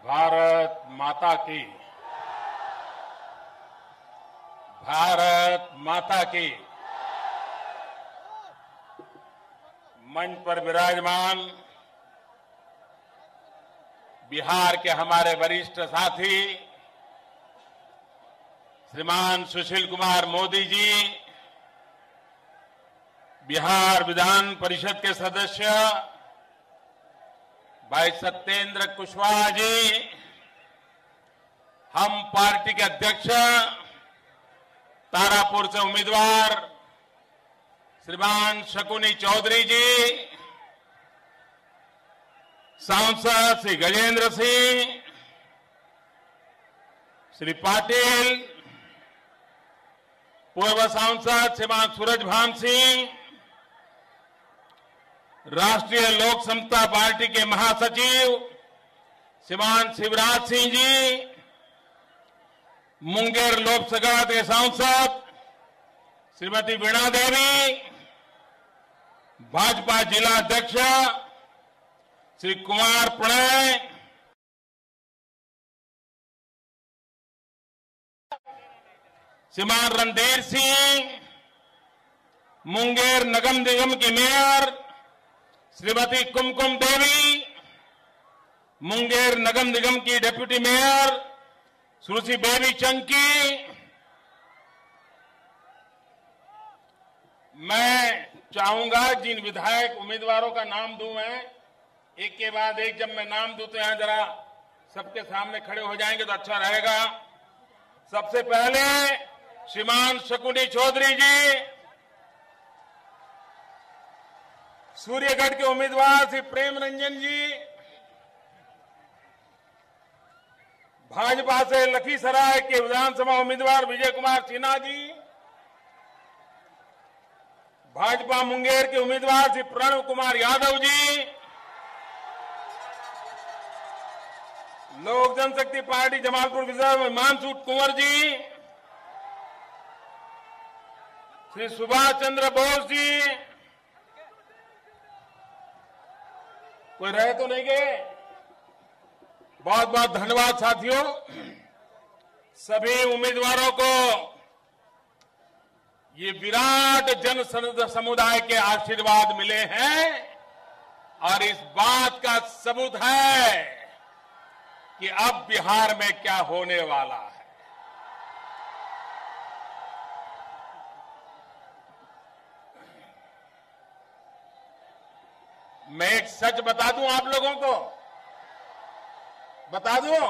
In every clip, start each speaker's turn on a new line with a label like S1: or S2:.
S1: भारत माता की, भारत माता की। मंच पर विराजमान बिहार के हमारे वरिष्ठ साथी श्रीमान सुशील कुमार मोदी जी, बिहार विधान परिषद के सदस्य भाई सत्येंद्र कुशवाहा जी, हम पार्टी के अध्यक्ष तारापुर से उम्मीदवार श्रीमान शकुनी चौधरी जी, सांसद श्री गजेंद्र सिंह, श्री पाटिल, पूर्व सांसद श्रीमान सूरजभान सिंह, राष्ट्रीय लोक समता पार्टी के महासचिव श्रीमान शिवराज सिंह जी, मुंगेर लोकसभा के सांसद श्रीमती वीणा देवी, भाजपा जिला अध्यक्ष श्री कुमार प्रणय, श्रीमान रणधीर सिंह, मुंगेर नगर निगम की मेयर श्रीमती कुमकुम देवी, मुंगेर नगर निगम की डिप्टी मेयर सुश्री बेबी चंकी। मैं चाहूंगा जिन विधायक उम्मीदवारों का नाम दूं मैं, एक के बाद एक जब मैं नाम दूं तो यहां जरा सबके सामने खड़े हो जाएंगे तो अच्छा रहेगा। सबसे पहले श्रीमान शकुनी चौधरी जी, सूर्यगढ़ के उम्मीदवार श्री प्रेम रंजन जी, भाजपा से लखीसराय के विधानसभा उम्मीदवार विजय कुमार सिन्हा जी, भाजपा मुंगेर के उम्मीदवार श्री प्रणव कुमार यादव जी, लोक जनशक्ति पार्टी जमालपुर विधानसभा हिमांशु कुंवर जी, श्री सुभाष चंद्र बोस जी, कोई रहे तो नहीं गए? बहुत बहुत धन्यवाद साथियों। सभी उम्मीदवारों को ये विराट जन समुदाय के आशीर्वाद मिले हैं और इस बात का सबूत है कि अब बिहार में क्या होने वाला है। मैं एक सच बता दूं आप लोगों को, बता दूं,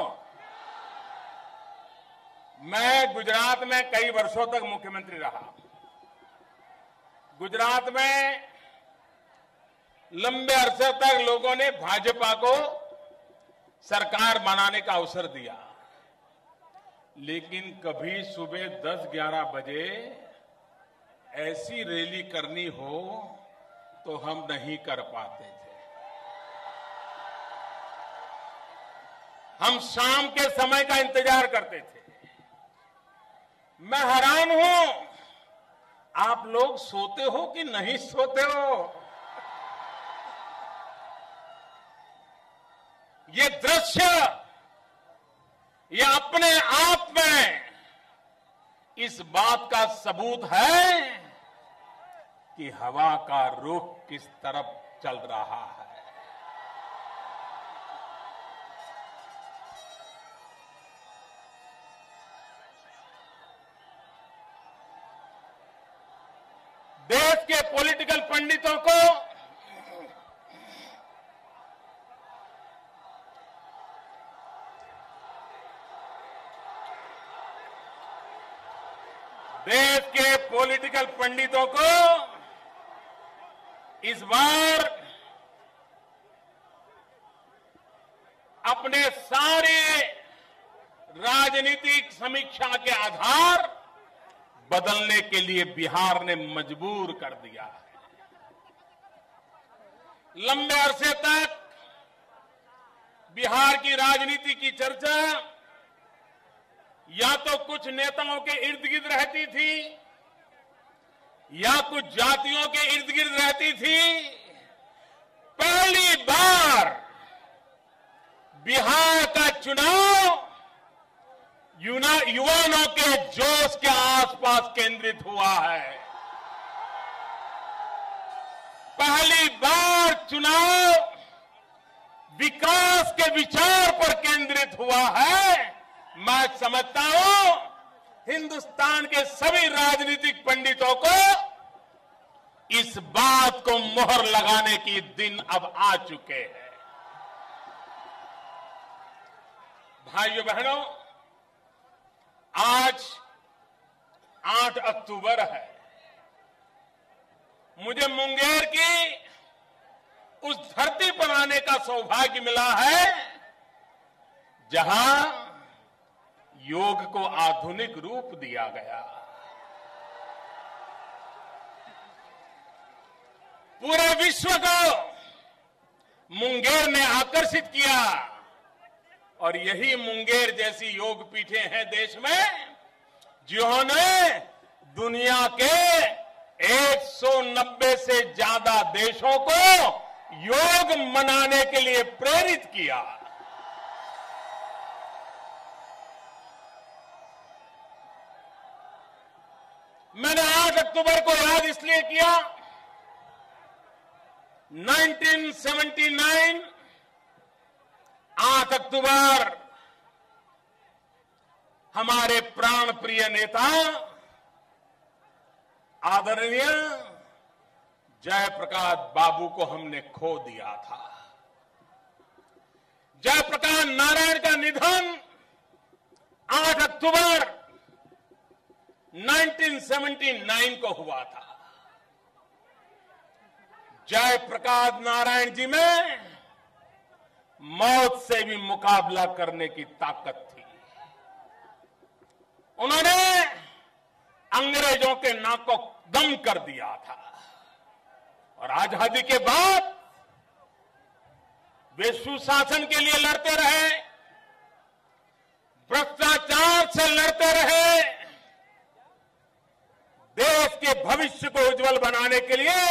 S1: मैं गुजरात में कई वर्षों तक मुख्यमंत्री रहा। गुजरात में लंबे अरसे तक लोगों ने भाजपा को सरकार बनाने का अवसर दिया, लेकिन कभी सुबह 10-11 बजे ऐसी रैली करनी हो तो हम नहीं कर पाते थे। हम शाम के समय का इंतजार करते थे। मैं हैरान हूं, आप लोग सोते हो कि नहीं सोते हो? ये दृश्य, ये अपने आप में इस बात का सबूत है कि हवा का रुख किस तरफ चल रहा है। देश के पॉलिटिकल पंडितों को इस बार अपने सारे राजनीतिक समीक्षा के आधार बदलने के लिए बिहार ने मजबूर कर दिया है। लंबे अरसे तक बिहार की राजनीति की चर्चा या तो कुछ नेताओं के इर्द गिर्द रहती थी या कुछ जातियों के इर्द गिर्द रहती थी। पहली बार बिहार का चुनाव युवाओं के जोश के आसपास केंद्रित हुआ है। पहली बार चुनाव विकास के विचार पर केंद्रित हुआ है। मैं समझता हूं हिंदुस्तान के सभी राजनीतिक पंडितों को इस बात को मोहर लगाने के दिन अब आ चुके हैं। भाइयों बहनों, आज 8 अक्टूबर है। मुझे मुंगेर की उस धरती पर आने का सौभाग्य मिला है जहां योग को आधुनिक रूप दिया गया। पूरे विश्व को मुंगेर ने आकर्षित किया और यही मुंगेर जैसी योग पीठें हैं देश में जिन्होंने दुनिया के 190 से ज्यादा देशों को योग मनाने के लिए प्रेरित किया। मैंने 8 अक्टूबर को याद इसलिए किया, 1979 8 अक्टूबर हमारे प्राण प्रिय नेता आदरणीय जयप्रकाश बाबू को हमने खो दिया था। जयप्रकाश नारायण का निधन 8 अक्टूबर 1979 को हुआ था। जयप्रकाश नारायण जी में मौत से भी मुकाबला करने की ताकत थी। उन्होंने अंग्रेजों के नाक को दम कर दिया था और आजादी के बाद वे सुशासन के लिए लड़ते रहे, भ्रष्टाचार से लड़ते रहे, देश के भविष्य को उज्जवल बनाने के लिए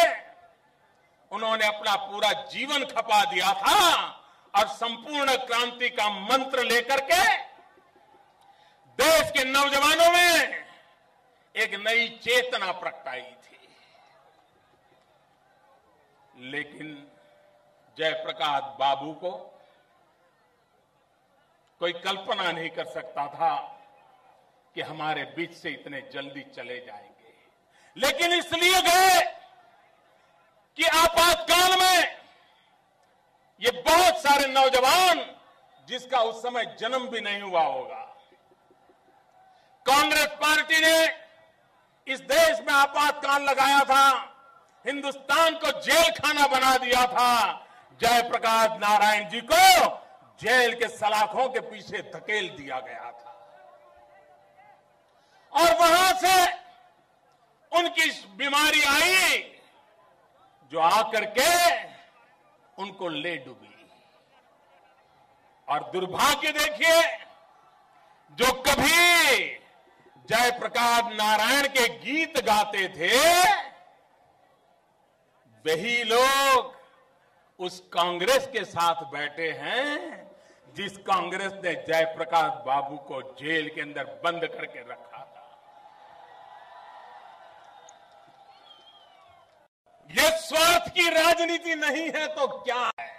S1: उन्होंने अपना पूरा जीवन खपा दिया था और संपूर्ण क्रांति का मंत्र लेकर के देश के नौजवानों में एक नई चेतना प्रगटाई थी। लेकिन जयप्रकाश बाबू को कोई कल्पना नहीं कर सकता था कि हमारे बीच से इतने जल्दी चले जाएंगे। लेकिन इसलिए गए कि आपातकाल में ये बहुत सारे नौजवान जिसका उस समय जन्म भी नहीं हुआ होगा, कांग्रेस पार्टी ने इस देश में आपातकाल लगाया था, हिंदुस्तान को जेल खाना बना दिया था। जयप्रकाश नारायण जी को जेल के सलाखों के पीछे धकेल दिया गया था और वहां से उनकी बीमारी आई जो आकर के उनको ले डूबी। और दुर्भाग्य देखिए, जो कभी जयप्रकाश नारायण के गीत गाते थे वही लोग उस कांग्रेस के साथ बैठे हैं जिस कांग्रेस ने जयप्रकाश बाबू को जेल के अंदर बंद करके रखा था। ये स्वार्थ की राजनीति नहीं है तो क्या है?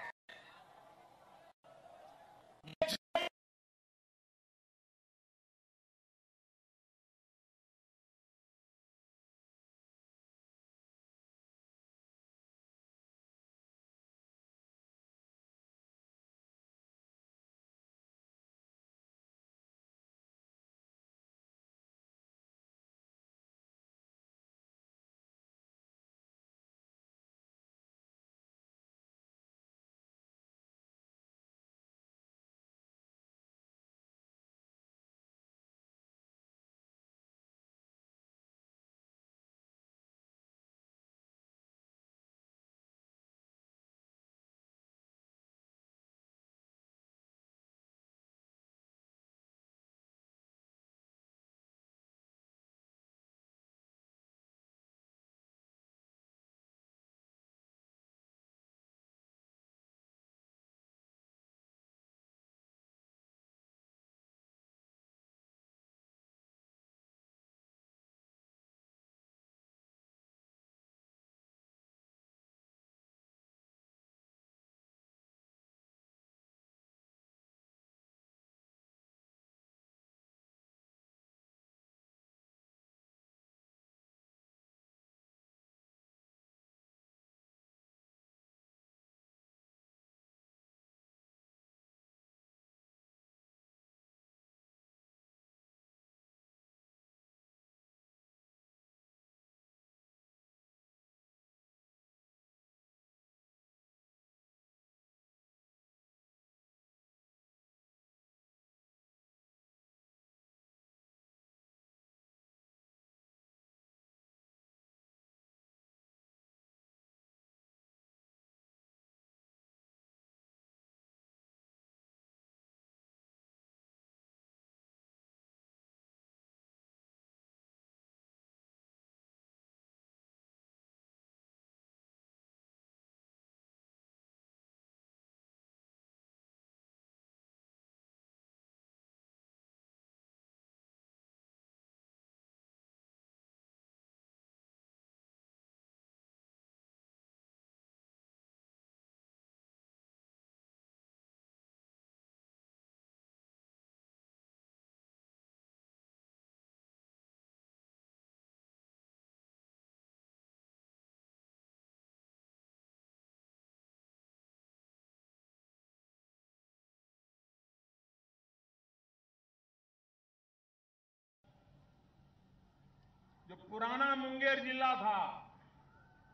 S1: पुराना मुंगेर जिला था,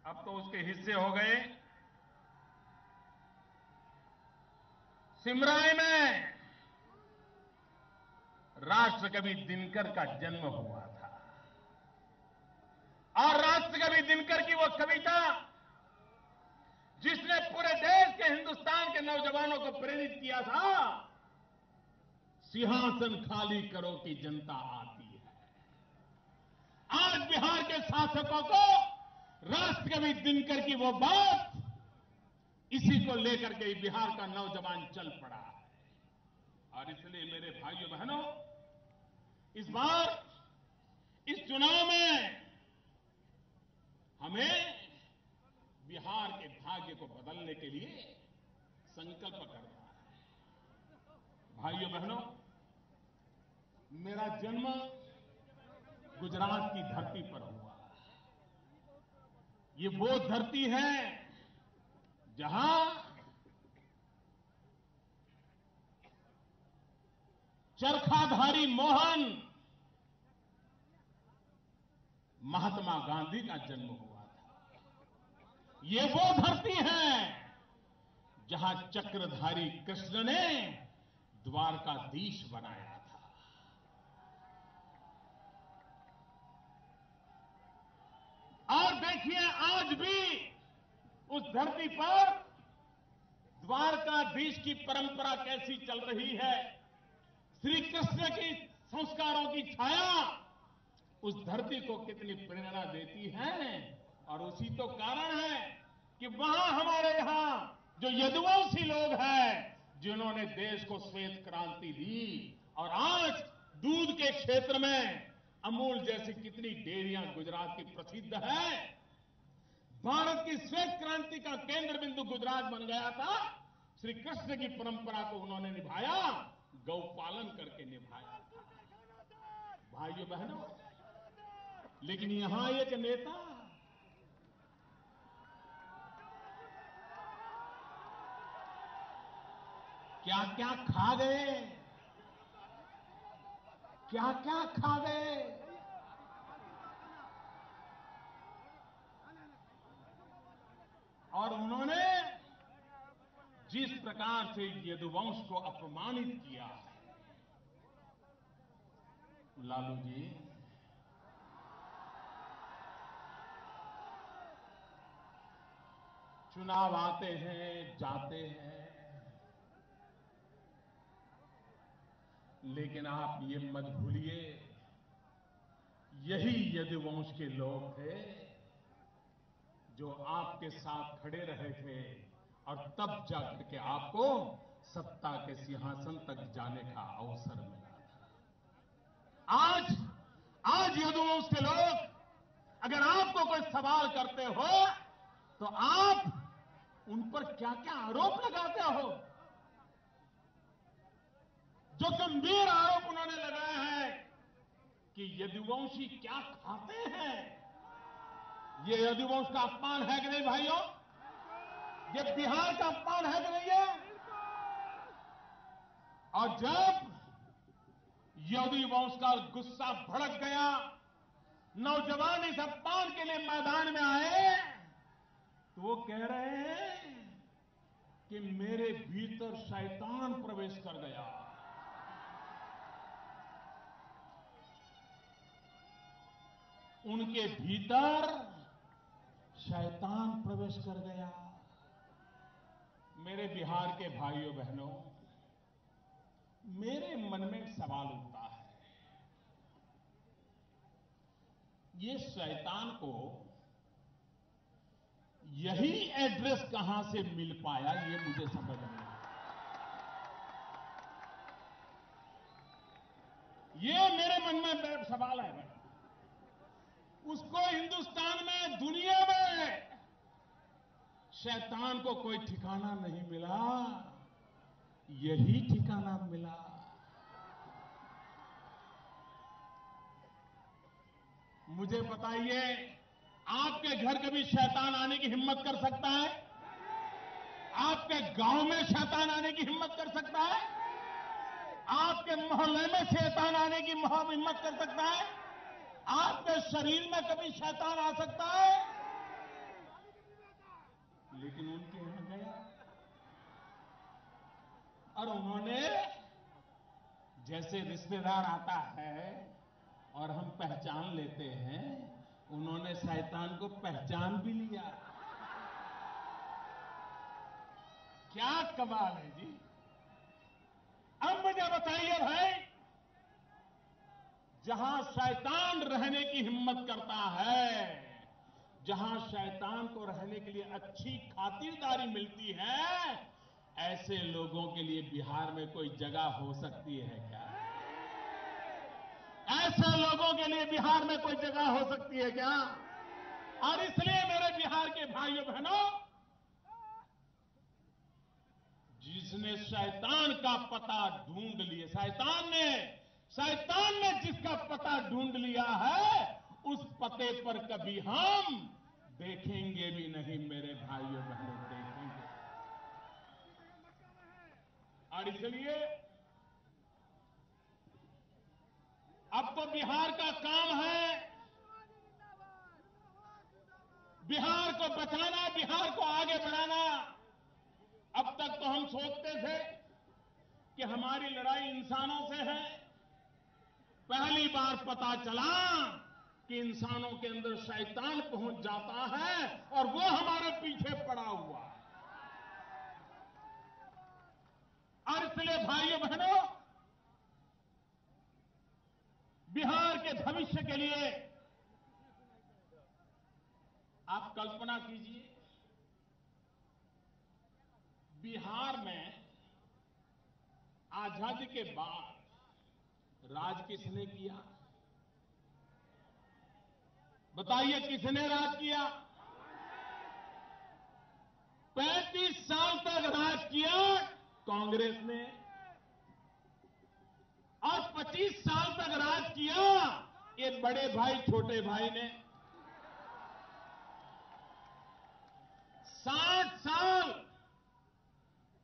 S1: अब तो उसके हिस्से हो गए। सिमराई में राष्ट्रकवि दिनकर का जन्म हुआ था और राष्ट्रकवि दिनकर की वो कविता जिसने पूरे देश के, हिंदुस्तान के नौजवानों को प्रेरित किया था, सिंहासन खाली करो कि जनता आती है। आज बिहार के शासकों को राष्ट्रकवि दिनकर की वो बात, इसी को लेकर के बिहार का नौजवान चल पड़ा है। और इसलिए मेरे भाइयों बहनों, इस बार इस चुनाव में हमें बिहार के भाग्य को बदलने के लिए संकल्प करना है। भाइयों बहनों, मेरा जन्म गुजरात की धरती पर हुआ। ये वो धरती है जहां चरखाधारी मोहन महात्मा गांधी का जन्म हुआ था। ये वो धरती है जहां चक्रधारी कृष्ण ने द्वारकाधीश बनाया था। और देखिए, आज भी उस धरती पर द्वारकाधीश की परंपरा कैसी चल रही है। श्री कृष्ण की संस्कारों की छाया उस धरती को कितनी प्रेरणा देती है। और उसी तो कारण है कि वहां हमारे यहां जो यदुवंशी लोग हैं, जिन्होंने देश को श्वेत क्रांति दी, और आज दूध के क्षेत्र में अमूल जैसी कितनी डेयरियां गुजरात की प्रसिद्ध है। भारत की श्वेत क्रांति का केंद्र बिंदु गुजरात बन गया था। श्री कृष्ण की परंपरा को उन्होंने निभाया, गौपालन करके निभाया था। भाइयों बहनों, लेकिन यहां एक नेता क्या क्या खा गए, क्या क्या खा गए। और उन्होंने जिस प्रकार से यदुवंश को अपमानित किया, लालू जी, चुनाव आते हैं जाते हैं, लेकिन आप ये मत भूलिए, यही यदुवंश के लोग थे जो आपके साथ खड़े रहे थे और तब जाकर के आपको सत्ता के सिंहासन तक जाने का अवसर मिला था। आज यदुवंश के लोग अगर आपको कोई सवाल करते हो तो आप उन पर क्या क्या आरोप लगाते हो। जो गंभीर आरोप उन्होंने लगाया है कि यदुवंशी क्या खाते हैं, ये यदुवंश का अपमान है कि नहीं भाइयों? ये बिहार का अपमान है कि नहीं है? और जब यदुवंश का गुस्सा भड़क गया, नौजवान इस अपमान के लिए मैदान में आए, तो वो कह रहे हैं कि मेरे भीतर शैतान प्रवेश कर गया। उनके भीतर शैतान प्रवेश कर गया। मेरे बिहार के भाइयों बहनों, मेरे मन में एक सवाल उठता है, ये शैतान को यही एड्रेस कहां से मिल पाया, ये मुझे समझ नहीं आया। ये मेरे मन में सवाल है। उसको हिंदुस्तान में, दुनिया में शैतान को कोई ठिकाना नहीं मिला, यही ठिकाना मिला। मुझे बताइए, आपके घर कभी शैतान आने की हिम्मत कर सकता है? आपके गांव में शैतान आने की हिम्मत कर सकता है? आपके मोहल्ले में शैतान आने की हिम्मत कर सकता है?
S2: आपके शरीर में कभी शैतान आ सकता है? लेकिन उनके यहां गया और उन्होंने, जैसे रिश्तेदार आता है और हम पहचान लेते हैं, उन्होंने शैतान को पहचान भी लिया। क्या कमाल है जी। अब मुझे बताइए भाई, जहां शैतान रहने की हिम्मत करता है, जहां शैतान को रहने के लिए अच्छी खातिरदारी मिलती है, ऐसे लोगों के लिए बिहार में कोई जगह हो सकती है क्या? ऐसे लोगों के लिए बिहार में कोई जगह हो सकती है क्या? और इसलिए मेरे बिहार के भाइयों बहनों, जिसने शैतान का पता ढूंढ लिया, शैतान ने जिसका पता ढूंढ लिया है, उस पते पर कभी हम देखेंगे भी नहीं मेरे भाइयों बहनों, देखेंगे। और इसलिए अब तो बिहार का काम है बिहार को बचाना, बिहार को आगे बढ़ाना। अब तक तो हम सोचते थे कि हमारी लड़ाई इंसानों से है। पहली बार पता चला कि इंसानों के अंदर शैतान पहुंच जाता है और वो हमारे पीछे पड़ा हुआ है। और इसलिए भाइयों बहनों, बिहार के भविष्य के लिए आप कल्पना कीजिए, बिहार में आजादी के बाद राज किसने किया? बताइए, किसने राज किया? 35 साल तक राज किया कांग्रेस ने, और 25 साल तक राज किया ये बड़े भाई छोटे भाई ने। 60 साल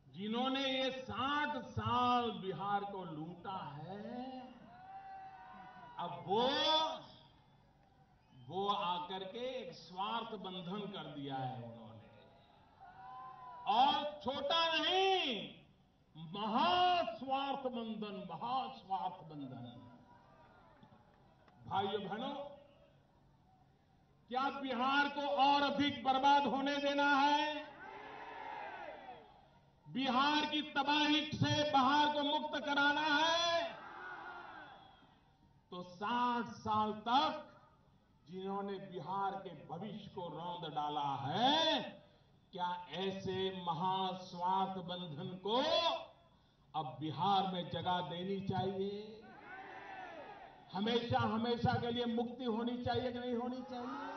S2: जिन्होंने ये 60 साल बिहार को लूटा है, अब वो आकर के एक स्वार्थ बंधन कर दिया है उन्होंने, और छोटा नहीं, महास्वार्थ बंधन। भाइयों बहनों, क्या बिहार को और अधिक बर्बाद होने देना है? बिहार की तबाही से बिहार को मुक्त कराना है? तो 60 साल तक जिन्होंने बिहार के भविष्य को रौंद डाला है, क्या ऐसे महास्वार्थ बंधन को अब बिहार में जगह देनी चाहिए? हमेशा हमेशा के लिए मुक्ति होनी चाहिए कि नहीं होनी चाहिए?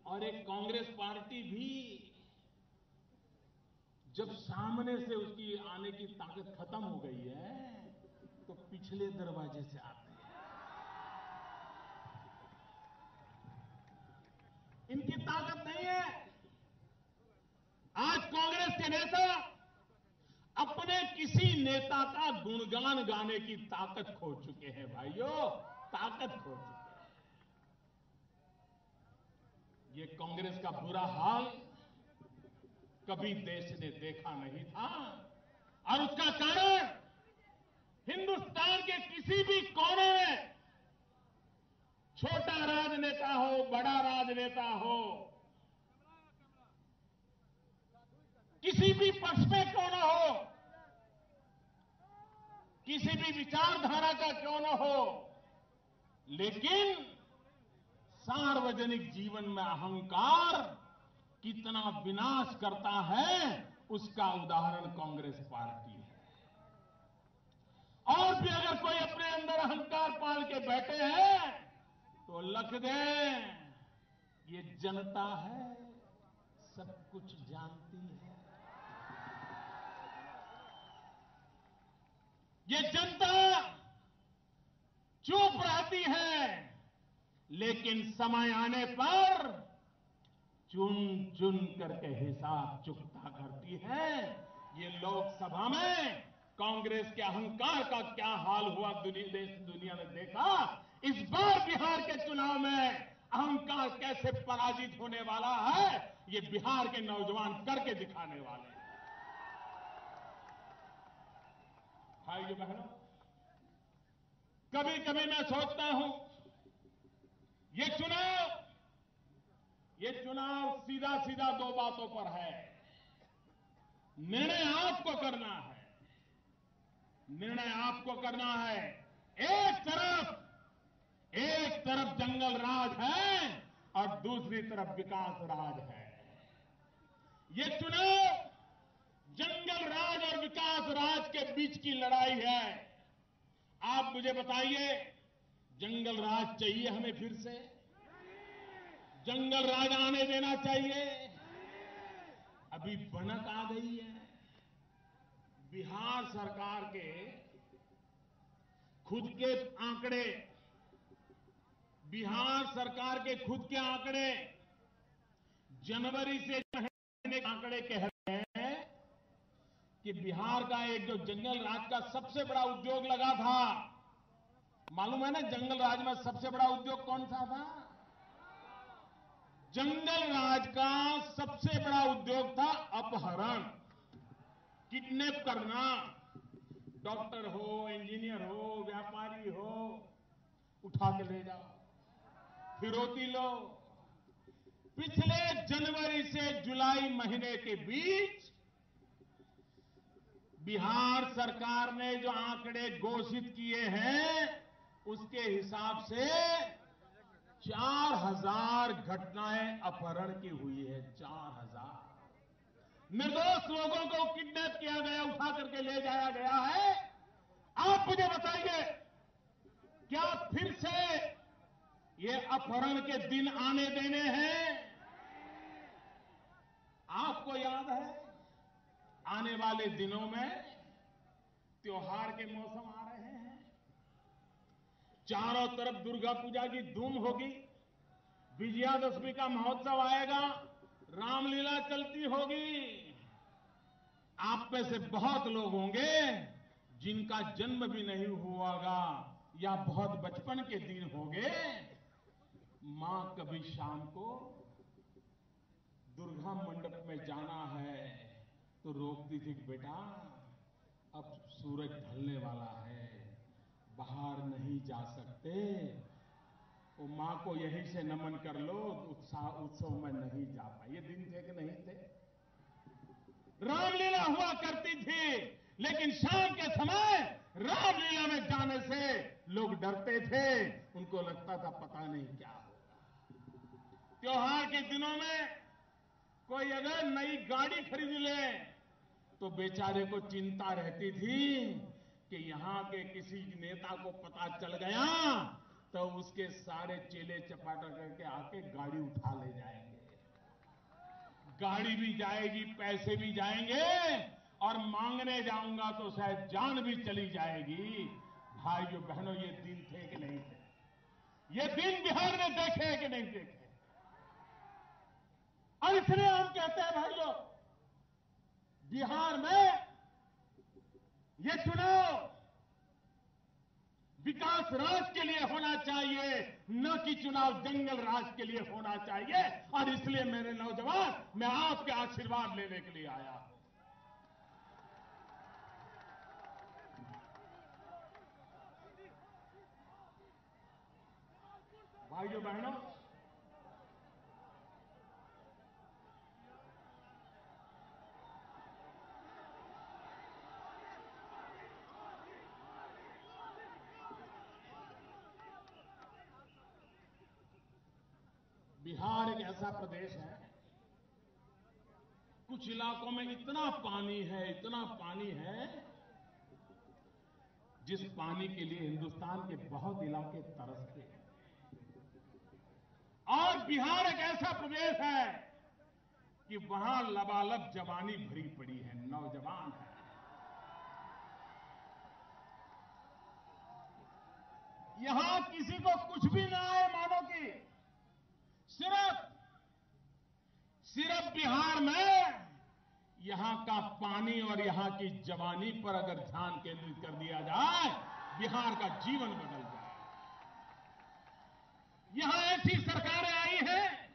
S2: और एक कांग्रेस पार्टी भी जब सामने से उसकी आने की ताकत खत्म हो गई है, तो पिछले दरवाजे से आते हैं। इनकी ताकत नहीं है। आज कांग्रेस के नेता अपने किसी नेता का गुणगान गाने की ताकत खो चुके हैं भाइयों, ताकत खो चुके हैं। ये कांग्रेस का बुरा हाल कभी देश ने देखा नहीं था, और उसका कारण हिंदुस्तान के किसी भी कोने में, छोटा राजनेता हो, बड़ा राजनेता हो, किसी भी पक्ष में क्यों न हो, किसी भी विचारधारा का क्यों न हो, लेकिन सार्वजनिक जीवन में अहंकार कितना विनाश करता है, उसका उदाहरण कांग्रेस पार्टी है। और भी अगर कोई अपने अंदर अहंकार पाल के बैठे हैं तो लख दें, ये जनता है, सब कुछ जानती है। ये जनता चुप रहती है, लेकिन समय आने पर चुन चुन करके हिसाब चुकता करती है। ये लोकसभा में कांग्रेस के अहंकार का क्या हाल हुआ, देश दुनिया ने देखा। इस बार बिहार के चुनाव में अहंकार कैसे पराजित होने वाला है, ये बिहार के नौजवान करके दिखाने वाले हैं। भाइयों बहनों, कभी कभी मैं सोचता हूं ये चुनाव सीधा सीधा दो बातों पर है। निर्णय आपको करना है, निर्णय आपको करना है। एक तरफ जंगल राज है और दूसरी तरफ विकास राज है। ये चुनाव जंगल राज और विकास राज के बीच की लड़ाई है। आप मुझे बताइए, जंगल राज चाहिए हमें फिर से? जंगल राज आने देना चाहिए? अभी भनक आ गई है। बिहार सरकार के खुद के आंकड़े, बिहार सरकार के खुद के आंकड़े जनवरी से महीने के आंकड़े कह रहे हैं कि बिहार का एक जो जंगल राज का सबसे बड़ा उद्योग लगा था, मालूम है ना जंगल राज में सबसे बड़ा उद्योग कौन सा था? जंगल राज का सबसे बड़ा उद्योग था अपहरण, किडनैप करना। डॉक्टर हो, इंजीनियर हो, व्यापारी हो, उठा के ले जाओ, फिरौती लो। पिछले जनवरी से जुलाई महीने के बीच बिहार सरकार ने जो आंकड़े घोषित किए हैं, उसके हिसाब से 4000 घटनाएं अपहरण की हुई है। 4000 निर्दोष लोगों को किडनैप किया गया, उठा करके ले जाया गया है। आप मुझे बताइए, क्या फिर से ये अपहरण के दिन आने देने हैं? आपको याद है, आने वाले दिनों में त्योहार के मौसम आ रहे हैं, चारों तरफ दुर्गा पूजा की धूम होगी, विजयादशमी का महोत्सव आएगा, रामलीला चलती होगी। आप में से बहुत लोग होंगे जिनका जन्म भी नहीं हुआ होगा या बहुत बचपन के दिन होंगे। मां कभी शाम को दुर्गा मंडप में जाना है तो रोकती थी कि बेटा अब सूरज ढलने वाला है, बाहर नहीं जा सकते, वो मां को यहीं से नमन कर लो, उत्सव में नहीं जा पाए। ये दिन थे कि नहीं थे? रामलीला हुआ करती थी, लेकिन शाम के समय रामलीला में जाने से लोग डरते थे, उनको लगता था पता नहीं क्या होगा। त्योहार के दिनों में कोई अगर नई गाड़ी खरीद ले तो बेचारे को चिंता रहती थी कि यहां के किसी नेता को पता चल गया तो उसके सारे चेले चपाटा करके आके गाड़ी उठा ले जाएंगे। गाड़ी भी जाएगी, पैसे भी जाएंगे, और मांगने जाऊंगा तो शायद जान भी चली जाएगी। भाइयों बहनों, ये दिन थे कि नहीं थे? ये दिन बिहार में देखे कि नहीं देखे? और इसलिए हम कहते हैं भाइयों, बिहार में ये चुनाव विकास राज के लिए होना चाहिए, न कि चुनाव जंगल राज के लिए होना चाहिए। और इसलिए मेरे नौजवान, मैं आपके आशीर्वाद लेने के लिए आया हूं। भाइयों बहनों, बिहार एक ऐसा प्रदेश है, कुछ इलाकों में इतना पानी है, जिस पानी के लिए हिंदुस्तान के बहुत इलाके तरसते हैं। और बिहार एक ऐसा प्रदेश है कि वहां लबालब जवानी भरी पड़ी है, नौजवान है। यहां किसी को कुछ भी ना आए, मानो कि सिर्फ बिहार में यहां का पानी और यहां की जवानी पर अगर ध्यान केंद्रित कर दिया जाए, बिहार का जीवन बदल जाए। यहां ऐसी सरकारें आई हैं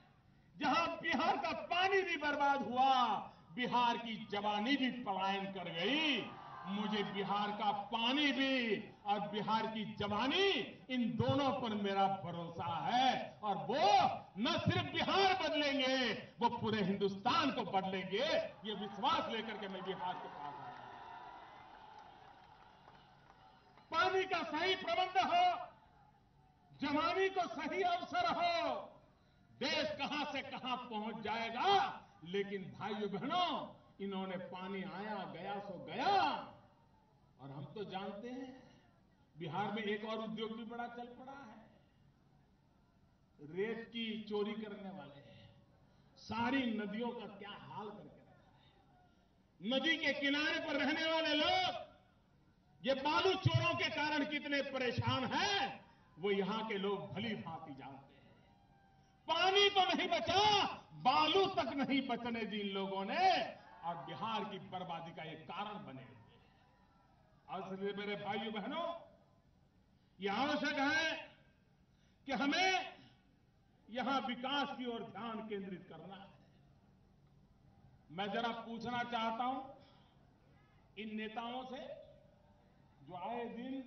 S2: जहां बिहार का पानी भी बर्बाद हुआ, बिहार की जवानी भी पलायन कर गई। मुझे बिहार का पानी भी और बिहार की जवानी, इन दोनों पर मेरा भरोसा है। और वो न सिर्फ बिहार बदलेंगे, वो पूरे हिंदुस्तान को बदलेंगे। ये विश्वास लेकर के मैं बिहार के पास आया। पानी का सही प्रबंध हो, जवानी को सही अवसर हो, देश कहां से कहां पहुंच जाएगा। लेकिन भाइयों बहनों, इन्होंने पानी आया गया सो गया। और हम तो जानते हैं बिहार में एक और उद्योग भी बड़ा चल पड़ा है, रेत की चोरी करने वाले। सारी नदियों का क्या हाल करके रखा है। नदी के किनारे पर रहने वाले लोग ये बालू चोरों के कारण कितने परेशान हैं, वो यहां के लोग भली भांति जानते हैं। पानी तो नहीं बचा, बालू तक नहीं बचने दी इन लोगों ने, और बिहार की बर्बादी का एक कारण बने हुए हैं। और इसलिए मेरे भाइयों बहनों, यह आवश्यक है कि हमें यहां विकास की ओर ध्यान केंद्रित करना है। मैं जरा पूछना चाहता हूं इन नेताओं से जो आए दिन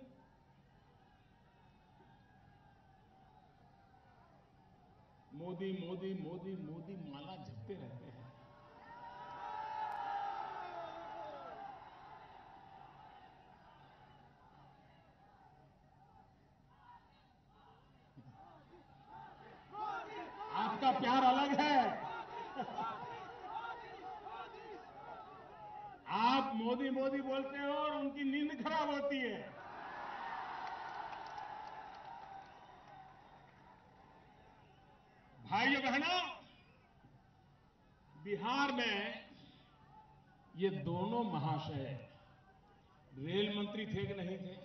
S2: मोदी मोदी मोदी मोदी माला जपते रहते हैं। आपका प्यार अलग है। आप मोदी मोदी बोलते हो और उनकी नींद खराब होती है। भाइयों बहनों, बिहार में ये दोनों महाशय रेल मंत्री थे कि नहीं थे?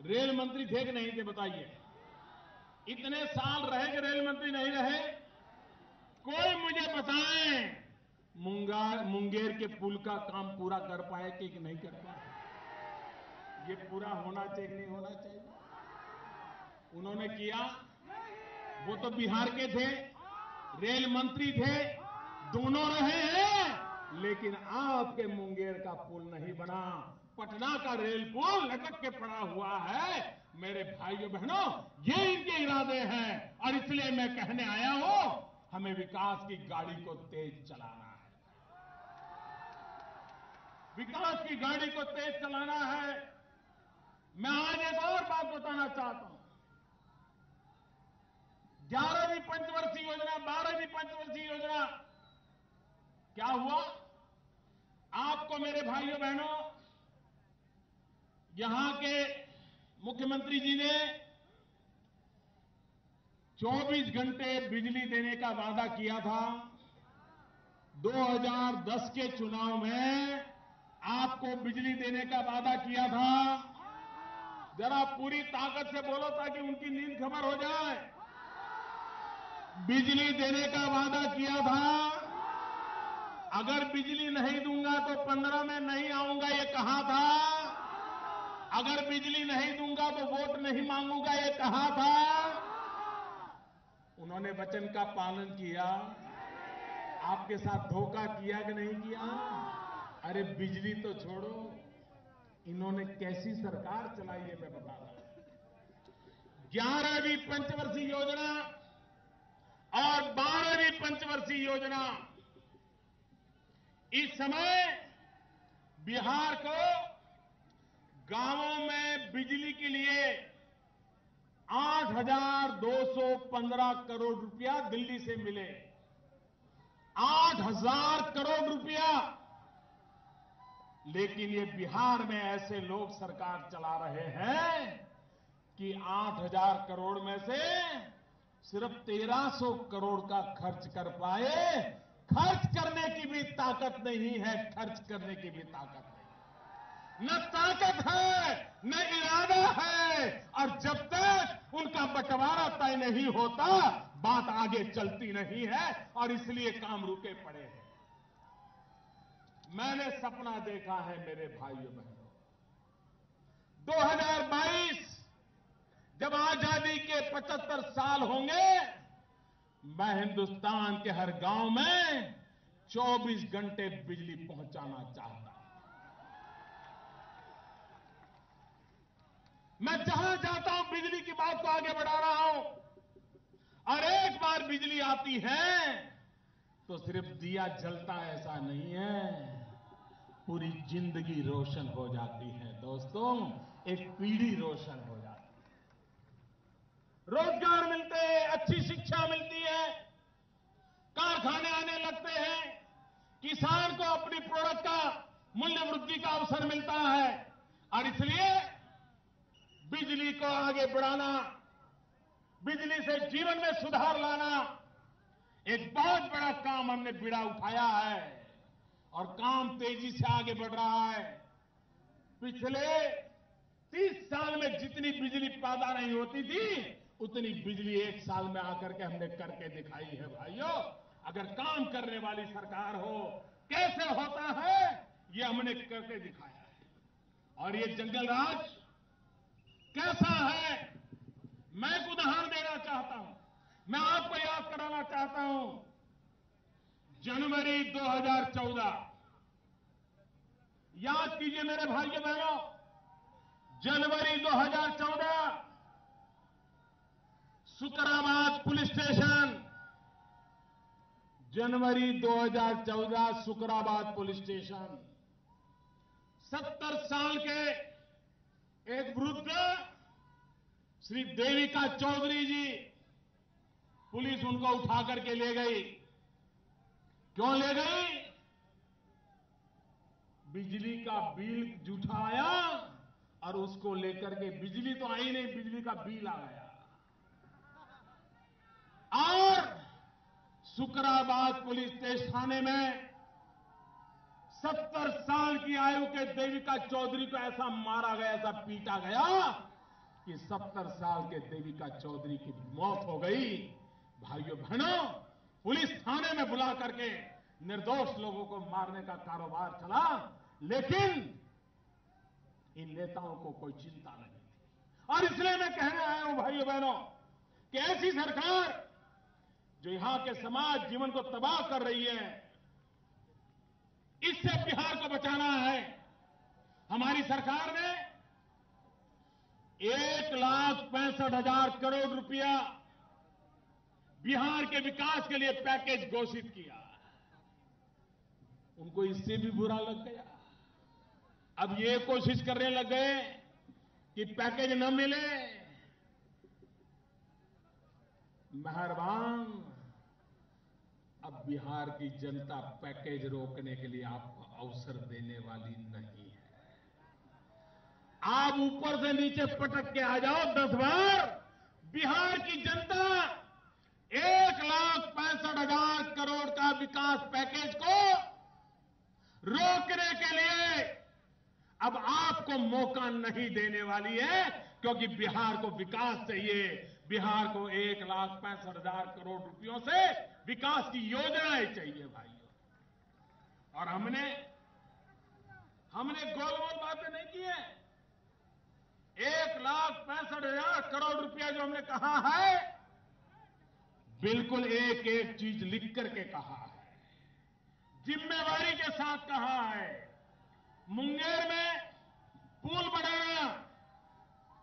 S2: रेल मंत्री थे कि नहीं थे? बताइए। इतने साल रहे कि रेल मंत्री नहीं रहे? कोई मुझे बताएं, मुंगेर के पुल का काम पूरा कर पाए कि नहीं कर पाए? ये पूरा होना चाहिए कि नहीं होना चाहिए? उन्होंने किया? वो तो बिहार के थे, रेल मंत्री थे, दोनों रहे हैं। लेकिन आपके मुंगेर का पुल नहीं बना, पटना का रेल पुल लटक के पड़ा हुआ है। मेरे भाइयों बहनों, ये इनके इरादे हैं। और इसलिए मैं कहने आया हूं, हमें विकास की गाड़ी को तेज चलाना है। विकास की गाड़ी को तेज चलाना है। मैं आज एक और बात बताना चाहता हूं। 11वीं पंचवर्षीय योजना, 12वीं पंचवर्षीय योजना क्या हुआ? आपको मेरे भाइयों बहनों, यहां के मुख्यमंत्री जी ने 24 घंटे बिजली देने का वादा किया था। 2010 के चुनाव में आपको बिजली देने का वादा किया था। जरा पूरी ताकत से बोलो ताकि उनकी नींद खबर हो जाए। बिजली देने का वादा किया था। अगर बिजली नहीं दूंगा तो 15 में नहीं आऊंगा, ये कहा था। अगर बिजली नहीं दूंगा तो वोट नहीं मांगूंगा, ये कहा था। उन्होंने वचन का पालन किया। आपके साथ धोखा किया कि नहीं किया? अरे बिजली तो छोड़ो, इन्होंने कैसी सरकार चलाई है मैं बता रहा हूं। 11वीं पंचवर्षीय योजना और 12वीं पंचवर्षीय योजना, इस समय बिहार को गांवों में बिजली के लिए 8,215 करोड़ रुपया दिल्ली से मिले। 8,000 करोड़ रुपया। लेकिन ये बिहार में ऐसे लोग सरकार चला रहे हैं कि 8,000 करोड़ में से सिर्फ 1,300 करोड़ का खर्च कर पाए। खर्च करने की भी ताकत नहीं है, खर्च करने की भी ताकत नहीं। न ताकत है, न इरादा है। और जब तक उनका बंटवारा तय नहीं होता, बात आगे चलती नहीं है। और इसलिए काम रुके पड़े हैं। मैंने सपना देखा है मेरे भाइयों बहनों, 2022 जब आजादी के 75 साल होंगे, मैं हिंदुस्तान के हर गांव में 24 घंटे बिजली पहुंचाना चाहता हूं। मैं जहां जाता हूं बिजली की बात को आगे बढ़ा रहा हूं। और एक बार बिजली आती है तो सिर्फ दिया जलता ऐसा नहीं है, पूरी जिंदगी रोशन हो जाती है दोस्तों, एक पीढ़ी रोशन हो जाती है, रोजगार मिलते हैं, अच्छी शिक्षा मिलती है, कारखाने आने लगते हैं, किसान को अपनी प्रोडक्ट का मूल्य वृद्धि का अवसर मिलता है। और इसलिए बिजली को आगे बढ़ाना, बिजली से जीवन में सुधार लाना एक बहुत बड़ा काम हमने बीड़ा उठाया है और काम तेजी से आगे बढ़ रहा है। पिछले 30 साल में जितनी बिजली पैदा नहीं होती थी, उतनी बिजली एक साल में आकर के हमने करके दिखाई है भाइयों। अगर काम करने वाली सरकार हो, कैसे होता है ये हमने करके दिखाया है। और ये जंगल राज कैसा है, मैं एक उदाहरण देना चाहता हूं, मैं आपको याद कराना चाहता हूं। जनवरी 2014, याद कीजिए मेरे भाइयों बहनों, जनवरी 2014, सुकराबाद पुलिस स्टेशन, जनवरी 2014 सुकराबाद पुलिस स्टेशन, 70 साल के एक वृद्ध श्री देविका चौधरी जी, पुलिस उनको उठा करके ले गई। क्यों ले गई? बिजली का बिल जूठा आया और उसको लेकर के, बिजली तो आई नहीं, बिजली का बिल आ गया। और सुकराबाद पुलिस स्टेशन थाने में 70 साल की आयु के देविका चौधरी को ऐसा मारा गया, ऐसा पीटा गया कि 70 साल के देविका चौधरी की मौत हो गई। भाइयों बहनों, पुलिस थाने में बुला करके निर्दोष लोगों को मारने का कारोबार चला, लेकिन इन नेताओं को कोई चिंता नहीं थी। और इसलिए मैं कहने आया हूं भाइयों बहनों कि ऐसी सरकार जो यहां के समाज जीवन को तबाह कर रही है, इससे बिहार को बचाना है। हमारी सरकार ने 1,65,000 करोड़ रुपया बिहार के विकास के लिए पैकेज घोषित किया। उनको इससे भी बुरा लग गया। अब ये कोशिश करने लग गए कि पैकेज न मिले। मेहरबान, अब बिहार की जनता पैकेज रोकने के लिए आपको अवसर देने वाली नहीं है। आप ऊपर से नीचे पटक के आ जाओ 10 बार, बिहार की जनता 1,65,000 करोड़ का विकास पैकेज को रोकने के लिए अब आपको मौका नहीं देने वाली है, क्योंकि बिहार को विकास चाहिए। बिहार को 1,65,000 करोड़ रुपयों से विकास की योजनाएं चाहिए भाइयों। और हमने गोल गोल बातें नहीं की है। 1,65,000 करोड़ रुपया जो हमने कहा है, बिल्कुल एक एक चीज लिख करके कहा है, जिम्मेवारी के साथ कहा है। मुंगेर में पुल बनाना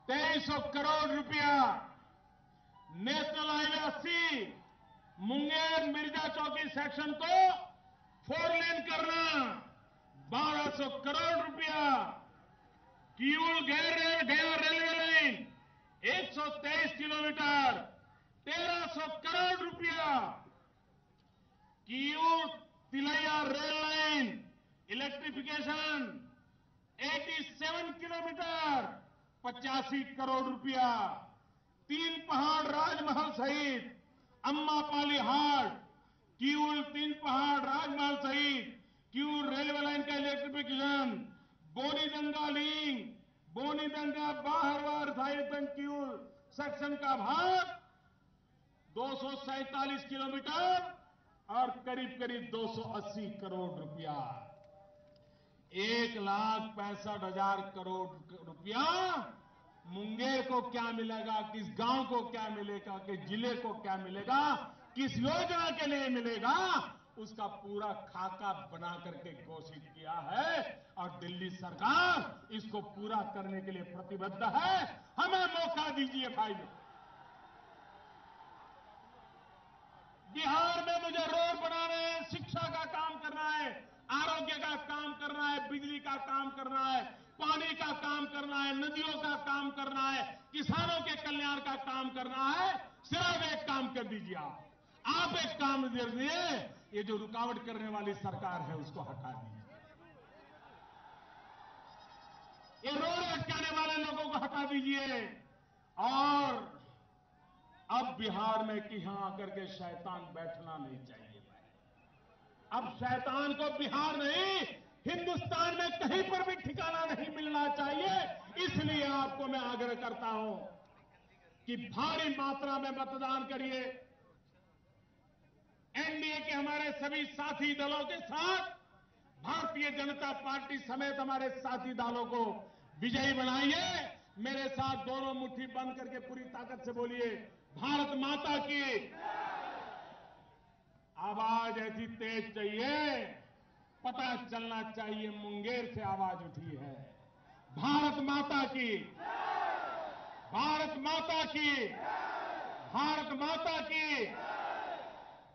S2: 2,300 करोड़ रुपया, national highway 80 Munger Mirza Chowki section को 4 लेन करना 1,200 करोड़ रुपया, किऊल गया रेलवे लाइन 123 किलोमीटर 1,300 करोड़ रुपया, Kiul Tilaiya rail line electrification 87 kilometre 85 crore रुपया, 3 पहाड़ राजमहल सहित अम्मापाली हाट, किऊल 3 पहाड़ राजमहल सहित किऊल रेलवे लाइन का electrification, Bonidanga link, Bonidanga Barharwa Sahibganj Kiul section का भाग 247 किलोमीटर और करीब करीब 280 करोड़ रुपया। 1,65,000 करोड़ रुपया मुंगेर को क्या मिलेगा, किस गांव को क्या मिलेगा, किस जिले को क्या मिलेगा, किस योजना के लिए मिलेगा, उसका पूरा खाका बना करके घोषित किया है और दिल्ली सरकार इसको पूरा करने के लिए प्रतिबद्ध है। हमें मौका दीजिए भाइयों। बिहार में मुझे रोड बनाने हैं, शिक्षा का काम करना है, आरोग्य का काम करना है, बिजली का काम करना है, पानी का काम करना है, नदियों का काम करना है, किसानों के कल्याण का काम करना है। सिर्फ एक काम कर दीजिए आप एक काम दे दीजिए, ये जो रुकावट करने वाली सरकार है उसको हटा दीजिए, ये रोड अटकाने वाले लोगों को हटा दीजिए। और अब बिहार में कि यहां आकर के शैतान बैठना नहीं चाहिए। अब शैतान को बिहार नहीं, हिंदुस्तान में कहीं पर भी ठिकाना नहीं मिलना चाहिए। इसलिए आपको मैं आग्रह करता हूं कि भारी मात्रा में मतदान करिए। एनडीए के हमारे सभी साथी दलों के साथ भारतीय जनता पार्टी समेत हमारे साथी दलों को विजयी बनाइए। मेरे साथ दोनों मुट्ठी बंद करके पूरी ताकत से बोलिए, भारत माता की। आवाज ऐसी तेज चाहिए, पता चलना चाहिए मुंगेर से आवाज उठी है। भारत माता की, भारत माता की, भारत माता की।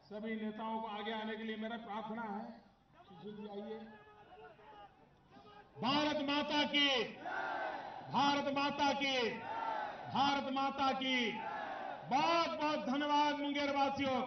S2: सभी नेताओं को आगे आने के लिए मेरा प्रार्थना है, शिशु जी आइए। भारत माता की, भारत माता की, भारत माता की। बहुत बहुत धन्यवाद मुंगेर वासियों।